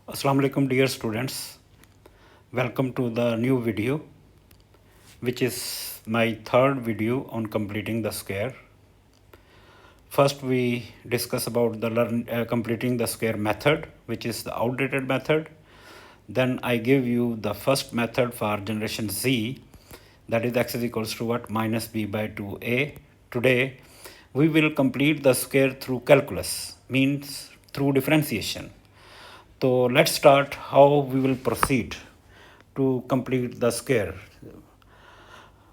Assalamu alaikum dear students. Welcome to the new video, which is my third video on completing the square. First we discuss about the completing the square method, which is the outdated method. Then I give you the first method for generation z, that is x is equals to what? Minus b by 2a. Today we will complete the square through calculus, means through differentiation. So let's start how we will proceed to complete the square.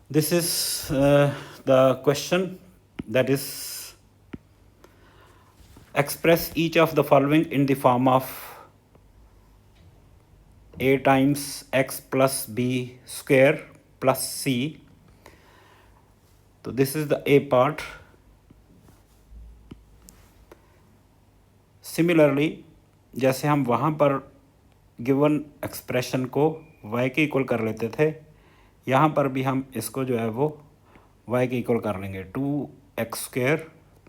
This is the question, that is, express each of the following in the form of a times x plus b square plus c. So this is the a part. Similarly, जैसे हम वहाँ पर given expression को y के equal कर लेते थे, यहाँ पर भी हम इसको जो है वो y के इक्वल कर लेंगे। 2x square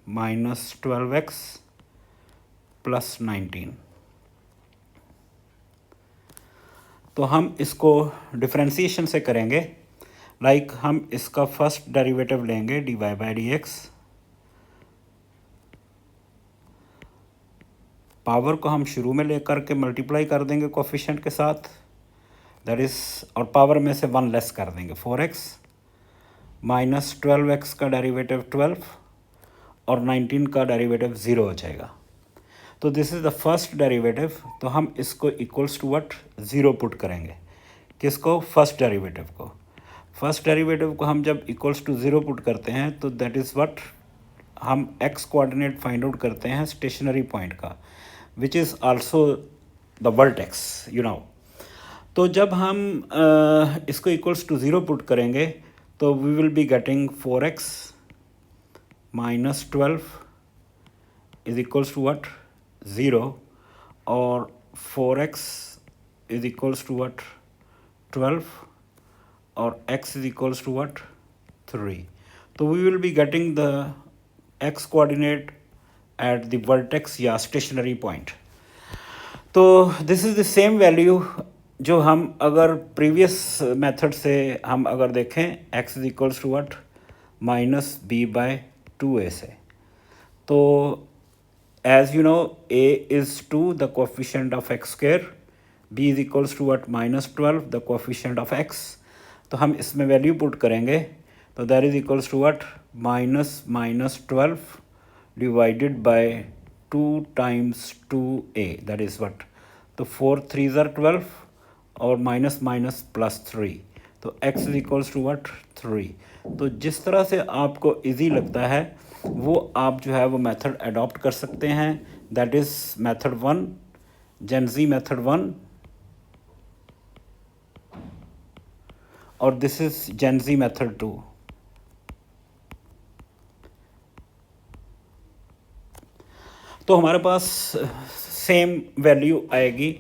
minus 12x plus 19। तो हम इसको डिफ्रेंसीशन से करेंगे। लाइक हम इसका फर्स्ट डेरिवेटिव लेंगे dy by D x, power को हम शुरू में लेकर के मल्टीप्लाई कर देंगे कोफिशिएंट के साथ, दैट इज़, और पावर में से 1 लेस कर देंगे 4x माइनस 12x का डेरिवेटिव 12 और 19 का डेरिवेटिव 0 हो जाएगा। तो this is the first derivative. तो हम इसको इक्वल्स टू व्हाट 0 पुट करेंगे। किसको? फर्स्ट डेरिवेटिव को। फर्स्ट डेरिवेटिव को हम जब इक्वल्स टू 0 पुट करते हैं तो दैट इज़ व्हाट हम x कोऑर्डिनेट फाइंड आउट करते हैं स्टेशनरी पॉइंट का, which is also the vertex, you know. तो जब हम इसको इक्वल्स टू 0 पुट करेंगे तो we will be getting 4x minus 12 is equals to what 0 और 4x is equals to what 12 और x is equals to what 3। तो we will be getting the x coordinate at the vertex या stationary point. तो this is the same value जो हम अगर previous method से हम अगर देखें x is equals to what minus B by 2a से। तो as you know a is 2 the coefficient of x square, b is equals to what minus 12 the coefficient of x। तो हम इसमें value put करेंगे तो that is equals to what minus 12 divided by 2 times 2a, that is what, तो 4 3 ज़र 12 और minus minus plus 3, तो x is equals to what 3। तो जिस तरह से आपको इजी लगता है वो आप जो है वो मेथड अडॉप्ट कर सकते हैं। That is method 1, Gen Z method 1, और दिस इज जेनजी मेथड 2। तो हमारे पास सेम वैल्यू आएगी।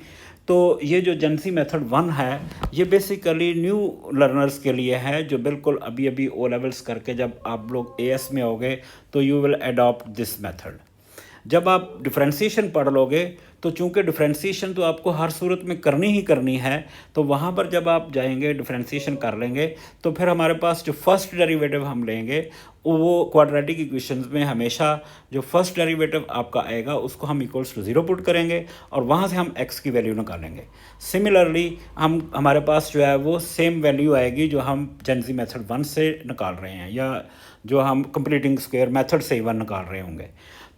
तो ये जो जेनसी मेथड 1 है ये बेसिकली न्यू लर्नर्स के लिए है, जो बिल्कुल अभी अभी ओ लेवल्स करके जब आप लोग एएस में होगे तो you will adopt this method. जब आप डिफ्रेंसीशन पढ़ लोगे तो चूंकि डिफ्रेंसीशन तो आपको हर सूरत में करनी ही करनी है, तो वहाँ पर जब आप जाएंगे डिफ्रेंसीशन कर लेंगे तो फिर हमारे पास जो फर्स्ट डेरिवेटिव हम लेंगे वो क्वाड्रेटिक इक्वेशंस में हमेशा जो फर्स्ट डेरिवेटिव आपका आएगा उसको हम इक्वल्स टू 0 पुट करेंगे और वहाँ से हम x की वैल्यू निकालेंगे। सिमिलरली हमारे पास जो है वो सेम वैल्यू आएगी जो हम जेनजी मेथड 1 से निकाल रहे हैं या जो हम कंप्लीटिंग स्क्वायर मेथड से 1 निकाल रहे होंगे।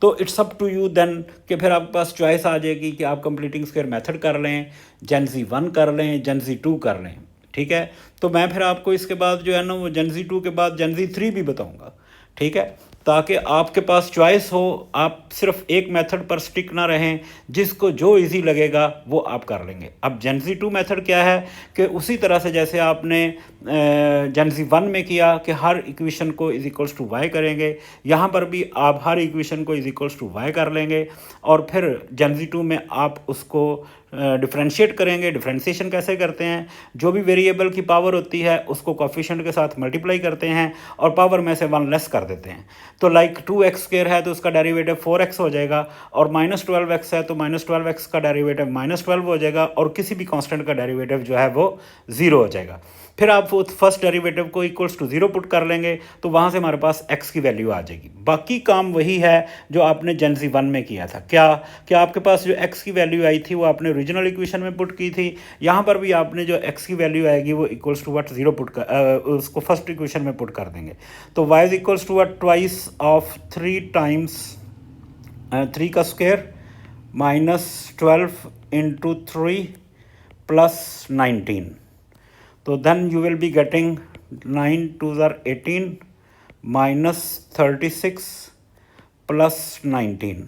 तो it's up to you then कि फिर आपके पास चॉइस आ जाएगी कि आप कंप्लीटिंग स्क्वायर मेथड कर लें, जेनजी 1 कर लें, जेनजी 2 कर लें, ठीक है। तो मैं फिर आपको इसके बाद जो है ना वो जेनजी 2 के बाद जेनजी 3 भी बताऊंगा, ठीक है, ताकि आपके पास चॉइस हो, आप सिर्फ एक मेथड पर स्टिक ना रहें, जिसको जो इजी लगेगा वो आप कर लेंगे। अब जेनजी 2 मेथड क्या है कि उसी तरह से जैसे आपने जेनजी 1 में किया कि हर इक्वेशन को इज इक्वल्स टू वाई करेंगे, यहाँ पर भी आप हर इक्वेशन को इज इक्वल्स टू वाई कर लेंगे और फिर जेनजी 2 में आप उसको डिफ्रेंशिएट करेंगे। डिफ्रेंशिएशन कैसे करते हैं? जो भी वेरिएबल की पावर होती है उसको कोफिशिएंट के साथ मल्टीप्लाई करते हैं और पावर में से 1 लेस कर देते हैं। तो लाइक 2x² है तो उसका डेरिवेटिव 4x हो जाएगा, और -12x है तो -12x का डेरिवेटिव -12 हो जाएगा, और किसी भी कांस्टेंट का डेरिवेटिव जो है वो 0 हो जाएगा। फिर आप वो फर्स्ट डेरिवेटिव को इक्वल्स टू 0 पुट कर लेंगे तो वहाँ से हमारे पास x की वैल्यू आ जाएगी। बाकी काम वही है जो आपने जेनजी 1 में किया था। क्या आपके पास जो x की वैल्यू आई थी वो आपने ओरिजिनल इक्वेशन में पुट की थी। यहाँ पर भी आपने जो x की वैल्यू आएगी वो इक्वल्स टू व्हाट 0 पुट कर उसको फर्स्ट इक्वेशन में पुट कर देंगे। तो y is equals to what twice of 3 times 3 का स्क्वायर -12 इंटू 3 प्लस 19। तो then you will be getting 9 2 18 -36 plus 19।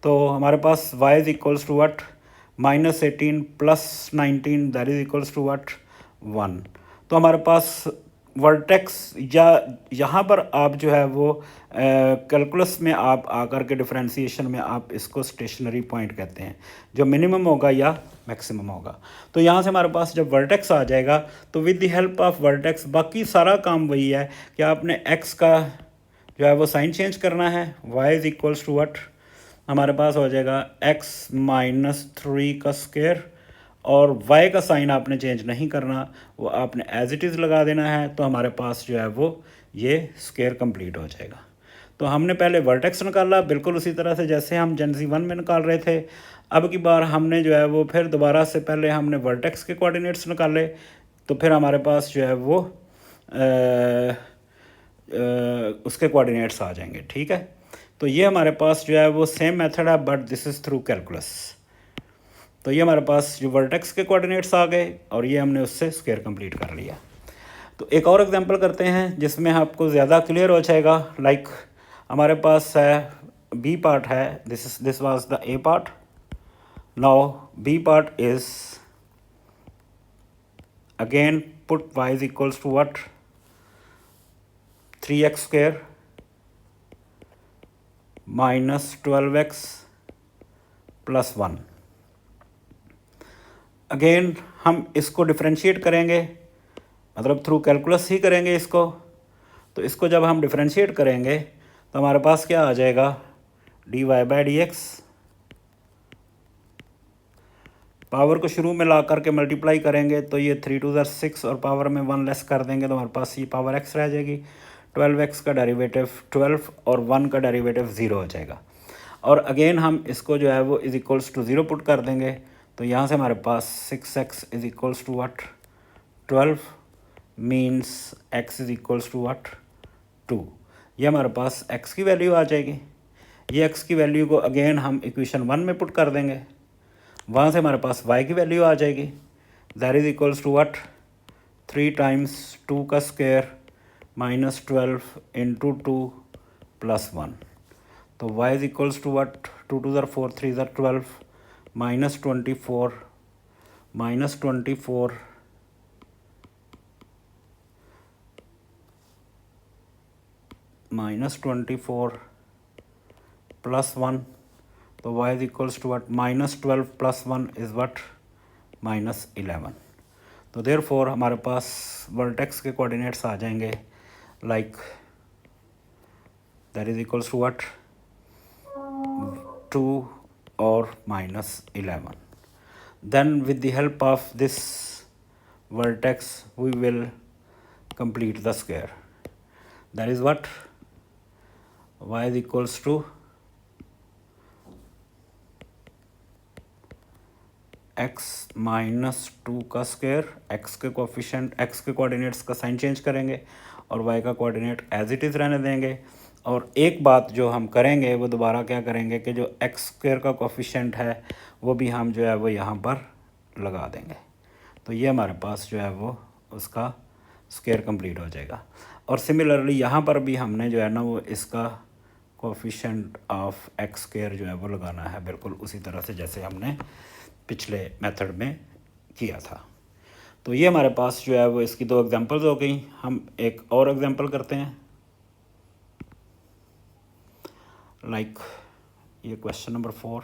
तो हमारे पास y is equals to what -18 plus 19 that is equals to what 1। तो हमारे पास वर्टेक्स या यहाँ पर आप जो है वो कैलकुलस में आप आकर के डिफरेंशिएशन में आप इसको स्टेशनरी पॉइंट कहते हैं, जो मिनिमम होगा या मैक्सिमम होगा। तो यहाँ से हमारे पास जब वर्टेक्स आ जाएगा तो with the help of vertex बाकी सारा काम वही है कि आपने x का जो है वो साइन चेंज करना है। y is equals to what हमारे पास हो जाएगा x -3 का स्क्वायर, और y का साइन आपने चेंज नहीं करना, वो आपने एज इट इज़ लगा देना है। तो हमारे पास जो है वो ये स्क्वायर कंप्लीट हो जाएगा। तो हमने पहले वर्टेक्स निकाला बिल्कुल उसी तरह से जैसे हम जेनजी 1 में निकाल रहे थे। अब की बार हमने जो है वो फिर दोबारा से पहले हमने वर्टेक्स के कोऑर्डिनेट्स निकाले, तो फिर हमारे पास जो है वो उसके कोऑर्डिनेट्स आ जाएंगे। ठीक है, तो ये हमारे पास जो है वो सेम मेथड है but this is through calculus. तो ये हमारे पास जो वर्टेक्स के कोऑर्डिनेट्स आ गए और ये हमने उससे स्क्वायर कंप्लीट कर लिया। तो एक और एग्जांपल करते हैं जिसमें आपको ज़्यादा क्लियर हो जाएगा। लाइक हमारे पास है बी पार्ट है, this was the A part. Now B part is again put y is equals to what 3x² -12x plus 1। Again हम इसको डिफरेंशिएट करेंगे, मतलब थ्रू कैलकुलस ही करेंगे इसको। तो इसको जब हम डिफरेंशिएट करेंगे तो हमारे पास क्या आ जाएगा dy/dx। पावर को शुरू में ला करके मल्टीप्लाई करेंगे तो ये 3 2 6 और पावर में 1 लेस कर देंगे तो हमारे पास ये पावर x रह जाएगी। 12x का डेरिवेटिव 12 और 1 का डेरिवेटिव 0 हो जाएगा। और अगेन हम इसको जो है वो इज इक्वल्स टू 0 पुट कर देंगे। तो यहाँ से हमारे पास 6x is equals to what 12 means x is equals to what 2। ये हमारे पास x की वैल्यू आ जाएगी। ये x की वैल्यू को अगेन हम इक्वेशन 1 में पुट कर देंगे, वहाँ से हमारे पास y की वैल्यू आ जाएगी। That is equals to what 3 times 2 का स्क्वायर -12 इंटू 2 प्लस 1। तो y is equals to what 2 2 4 3 12 -24 plus 1। तो y is equals to what -12 plus 1 is what -11। तो देयरफॉर हमारे पास वर्टेक्स के कोऑर्डिनेट्स आ जाएंगे like that is equals to what 2 और -11। Then with the help of this vertex we will complete the square. That is what y is equals to x -2 का square. x के coefficient x के coordinates का sign change करेंगे और y का coordinate as it is रहने देंगे। और एक बात जो हम करेंगे वो दोबारा क्या करेंगे कि जो x² का कोफिशेंट है वो भी हम जो है वो यहाँ पर लगा देंगे। तो ये हमारे पास जो है वो उसका स्क्वायर कंप्लीट हो जाएगा। और सिमिलरली यहाँ पर भी हमने जो है ना वो इसका कोफिशेंट ऑफ x² जो है वो लगाना है बिल्कुल उसी तरह से जैसे हमने पिछले मेथड में किया था। तो ये हमारे पास जो है वो इसकी 2 एग्जांपल्स हो गई। हम एक और एग्जांपल करते हैं। लाइक ये क्वेश्चन नंबर 4।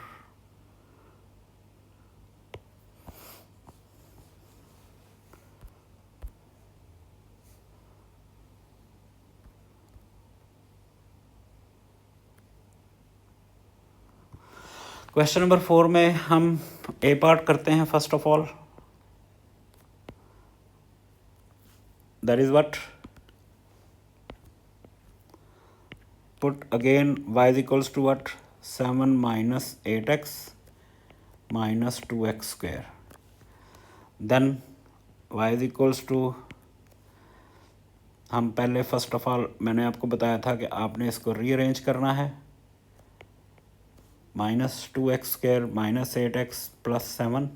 क्वेश्चन नंबर 4 में हम ए पार्ट करते हैं first of all. That is what, put again y is equals to what 7 minus 8x minus 2x square, then y is equals to, हम पहले फर्स्ट ऑफ ऑल मैंने आपको बताया था कि आपने इसको रीअरेंज करना है, -2x square minus 8x plus 7,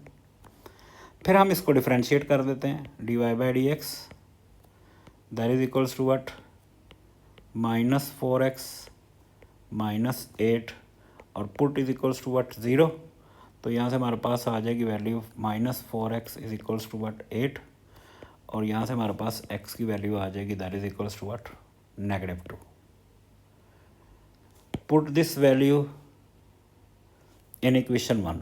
फिर हम इसको डिफरेंशिएट कर देते हैं dy/dx, that is equals to what -4x minus 8 और put is equals to what 0, तो यहाँ से हमारे पास आ जाएगी value -4x is equals to what 8 और यहाँ से हमारे पास x की वैल्यू आ जाएगी that is equals to what -2। Put this value in equation 1,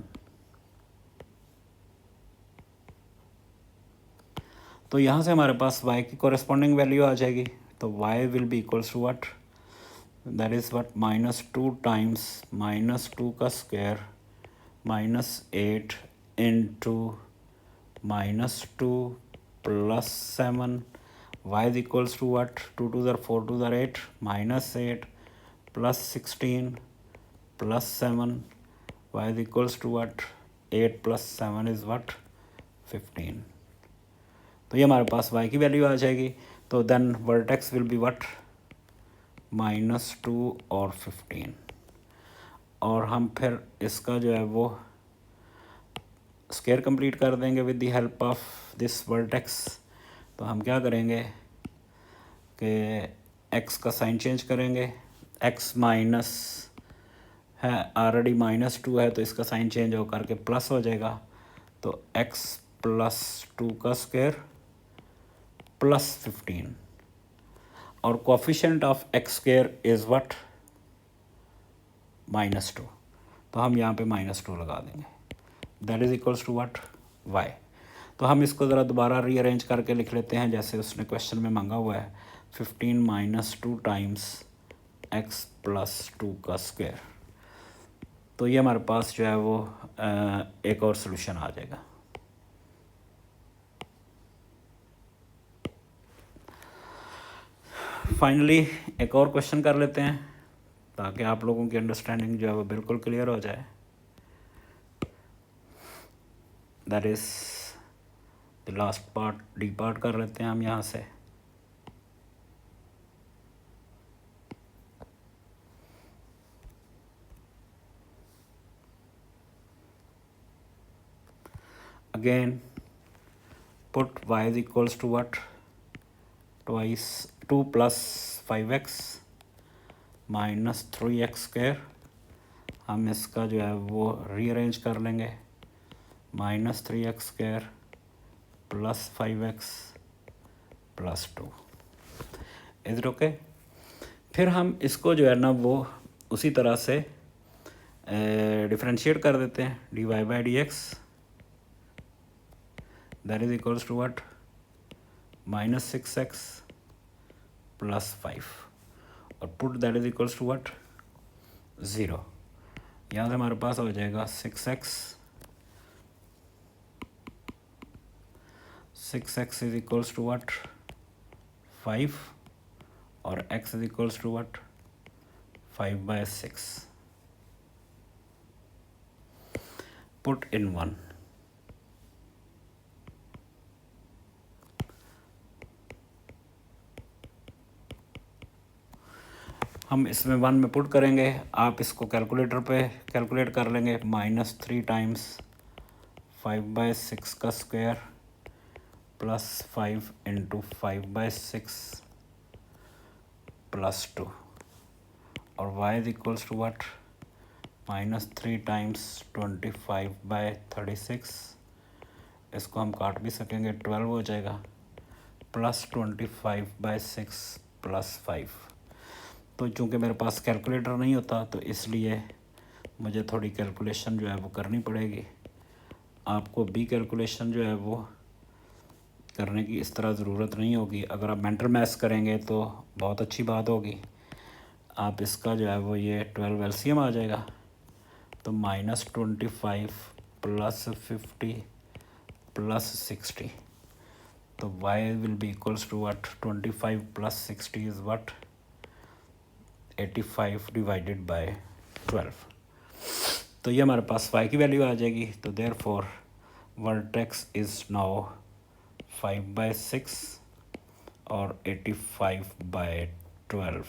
तो यहाँ से हमारे पास y की कॉरेस्पॉन्डिंग वैल्यू आ जाएगी, तो y will be equals to what, that is what -2 times -2 का square -8 into -2 plus 7, y is equals to what 2 2 ज़र 4 2 ज़र 8 -8 plus 16 plus 7, y is equals to what 8 plus 7 is what 15, तो ये हमारे पास y की वैल्यू आ जाएगी। तो then vertex will be what -2 और 15, और हम फिर इसका जो है वो स्क्वायर कंप्लीट कर देंगे with the help of this vertex. तो हम क्या करेंगे कि x का साइन चेंज करेंगे, x माइनस है ऑलरेडी -2 है तो इसका साइन चेंज हो करके प्लस हो जाएगा, तो x प्लस 2 का स्क्वायर प्लस 15 और coefficient of x square is what -2, तो हम यहाँ पे -2 लगा देंगे, that is equals to what y। तो हम इसको ज़रा दोबारा रीअरेंज करके लिख लेते हैं जैसे उसने क्वेश्चन में मांगा हुआ है, 15 - 2 टाइम्स x प्लस 2 का स्क्वायर, तो ये हमारे पास जो है वो एक और सॉल्यूशन आ जाएगा। फाइनली एक और क्वेश्चन कर लेते हैं ताकि आप लोगों की अंडरस्टैंडिंग जो है वो बिल्कुल क्लियर हो जाए। That is the last part, D part कर लेते हैं हम यहाँ से। Again, put y is equals to what, twice 2 plus 5x minus 3x square, हम इसका जो है वो रीअरेंज कर लेंगे, -3x square plus 5x plus 2, is it okay. फिर हम इसको जो है ना वो उसी तरह से डिफरेंशिएट कर देते हैं dy/dx, that is equals to what -6x plus 5 और put that is equals to what 0, यहाँ से हमारे पास हो जाएगा 6x is equals to what 5 और x is equals to what 5/6, put in 1, हम इसमें 1 में पुट करेंगे, आप इसको कैलकुलेटर पे कैलकुलेट कर लेंगे, -3 टाइम्स 5/6 का स्क्वायर प्लस 5 इंटू 5/6 प्लस 2 और y is equals to what -3 times 25/36, इसको हम काट भी सकेंगे 12 हो जाएगा, प्लस 25/6 प्लस 5। तो चूँकि मेरे पास कैलकुलेटर नहीं होता तो इसलिए मुझे थोड़ी कैलकुलेशन जो है वो करनी पड़ेगी। आपको भी कैलकुलेशन जो है वो करने की इस तरह ज़रूरत नहीं होगी, अगर आप मेंटल मैथ्स करेंगे तो बहुत अच्छी बात होगी। आप इसका जो है वो ये 12 एलसीएम आ जाएगा, तो -25 प्लस 50 प्लस 60, तो y will be equals to what, 25 plus 60 is what, 85 divided by 12। तो ये हमारे पास y की वैल्यू आ जाएगी। तो देयरफॉर वर्टेक्स इज नाउ 5/6 और 85/12,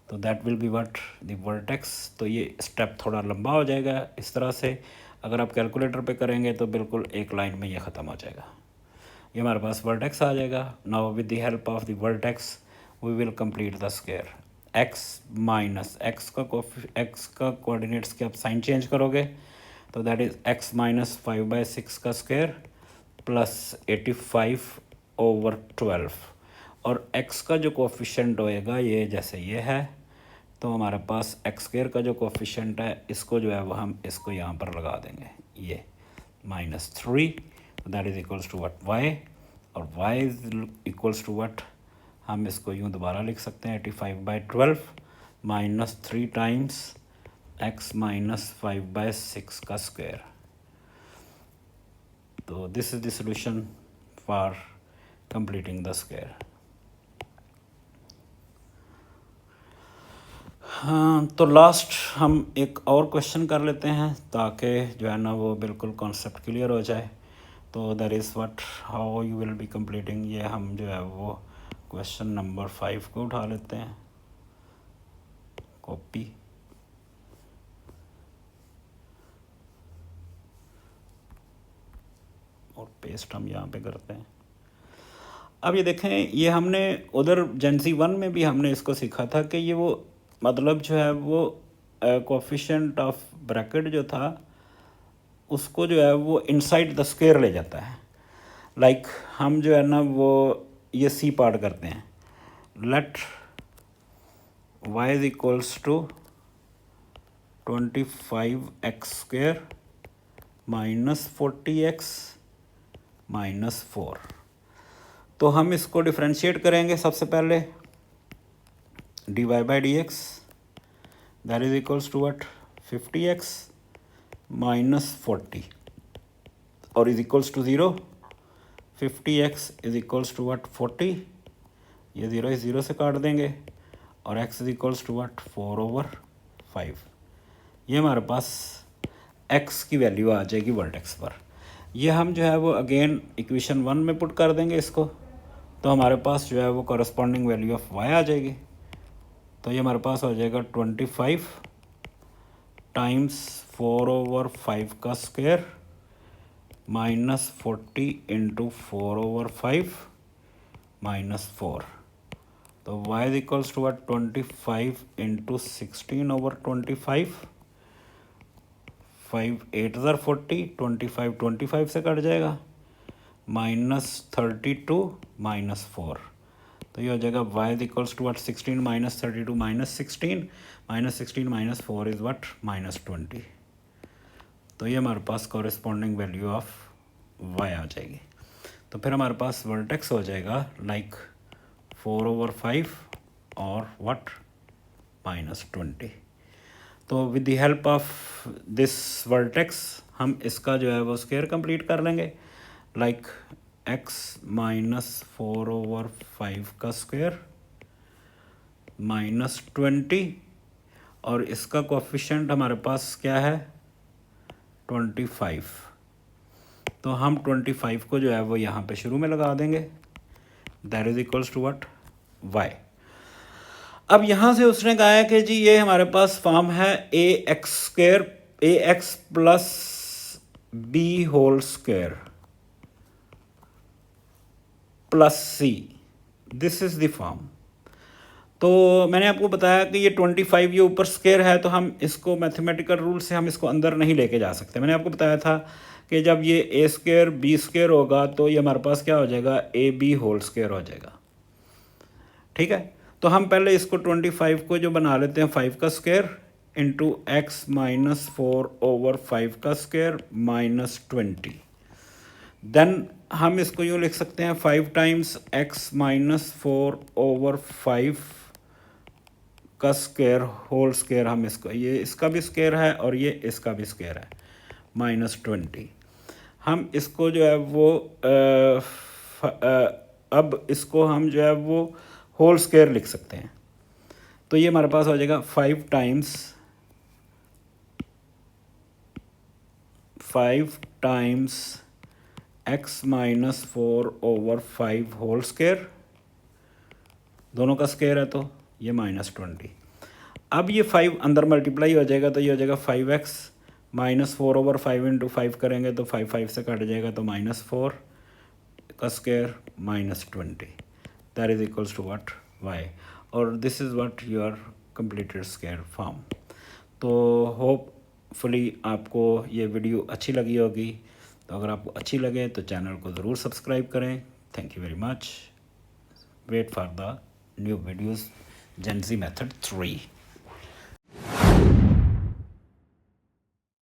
तो that will be what the vertex. तो ये स्टेप थोड़ा लंबा हो जाएगा। इस तरह से अगर आप कैलकुलेटर पे करेंगे तो बिल्कुल एक लाइन में ये ख़त्म हो जाएगा। ये हमारे पास वर्टेक्स आ जाएगा। Now with the help of the vertex we will complete the square. x minus x का कोऑर्डिनेट्स के आप साइन चेंज करोगे तो दैट इज़ x माइनस 5/6 का स्क्वायर प्लस 85/12, और x का जो कोफिशेंट होएगा ये जैसे ये है, तो हमारे पास एक्स स्क्वायर का जो कोफिशेंट है इसको जो है वो हम इसको यहाँ पर लगा देंगे, ये -3, that is equals to what y, और y is equals to what, हम इसको यूँ दोबारा लिख सकते हैं 85/12 -3 टाइम्स x माइनस 5/6 का स्क्वायर। तो this is the solution for completing the square. हाँ, तो लास्ट हम एक और क्वेश्चन कर लेते हैं ताकि जो है ना वो बिल्कुल कॉन्सेप्ट क्लियर हो जाए। तो that is what how you will be completing, ये हम जो है वो क्वेश्चन नंबर 5 को उठा लेते हैं, कॉपी, और पेस्ट हम यहाँ पे करते हैं। अब ये देखें, ये हमने उधर जेंसी 1 में भी हमने इसको सीखा था कि ये वो मतलब जो है वो कोफिशिएंट ऑफ ब्रैकेट जो था उसको जो है वो इनसाइड द स्क्वायर ले जाता है। लाइक हम जो है ना वो ये सी पार्ट करते हैं, let y is equals to 25x² minus 40x minus 4। तो हम इसको डिफ्रेंशिएट करेंगे सबसे पहले, dy/dx that is equals to what 50x minus 40 और is equals to 0। 50x is equals to what 40, ये 0 इस 0 से काट देंगे, और x is equals to what 4/5। ये हमारे पास x की वैल्यू आ जाएगी वर्टेक्स पर। ये हम जो है वो अगेन इक्वेशन 1 में पुट कर देंगे इसको, तो हमारे पास जो है वो कॉरस्पॉन्डिंग वैल्यू ऑफ y आ जाएगी। तो ये हमारे पास हो जाएगा 25 टाइम्स 4/5 का स्क्वायर माइनस 40 इंटू 4/5 माइनस 4। तो y is equals to what 25 into 16/25, 5 8 40, 25 25 से कट जाएगा, -32 माइनस 4। तो ये हो जाएगा y is equals to what 16 minus 32 minus 16, minus 16 minus 4 is what -20। तो ये हमारे पास कॉरेस्पॉन्डिंग वैल्यू ऑफ y आ जाएगी। तो फिर हमारे पास वर्टेक्स हो जाएगा लाइक 4/5 और व्हाट -20। तो with the help of this vertex हम इसका जो है वो स्क्वायर कंप्लीट कर लेंगे, लाइक x माइनस 4/5 का स्क्वायर -20, और इसका कोफिशिएंट हमारे पास क्या है 25। तो हम 25 को जो है वो यहाँ पे शुरू में लगा देंगे, that is equals to what y। अब यहाँ से उसने कहा है कि जी ये हमारे पास फॉर्म है ax plus b whole square plus c, this is the form. तो मैंने आपको बताया कि ये 25 ये ऊपर स्क्वायर है, तो हम इसको मैथमेटिकल रूल से हम इसको अंदर नहीं लेके जा सकते। मैंने आपको बताया था कि जब ये a² b² होगा तो ये हमारे पास क्या हो जाएगा ab होल स्क्वायर हो जाएगा, ठीक है। तो हम पहले इसको 25 को जो बना लेते हैं 5 का स्क्वायर इंटू एक्स माइनस 4/5 का स्क्वायर माइनस 20। देन हम इसको यूँ लिख सकते हैं 5 टाइम्स x माइनस 4/5 का स्क्वायर होल स्क्वायर, हम इसको, ये इसका भी स्क्वायर है और ये इसका भी स्क्वायर है, -20। हम इसको जो है वो अब इसको हम जो है वो होल स्क्वायर लिख सकते हैं। तो ये हमारे पास हो जाएगा 5 टाइम्स x-4/5 होल स्क्वायर, दोनों का स्क्वायर है तो ये -20। अब ये 5 अंदर मल्टीप्लाई हो जाएगा तो ये हो जाएगा 5x -4/5 इंटू 5 करेंगे तो 5 5 से कट जाएगा तो -4 का square -20, that is equals to what, y। और this is what your completed square form. तो होपफुली आपको ये वीडियो अच्छी लगी होगी। तो अगर आपको अच्छी लगे तो चैनल को ज़रूर सब्सक्राइब करें। Thank you very much. Wait for the new videos, gen Z method 3।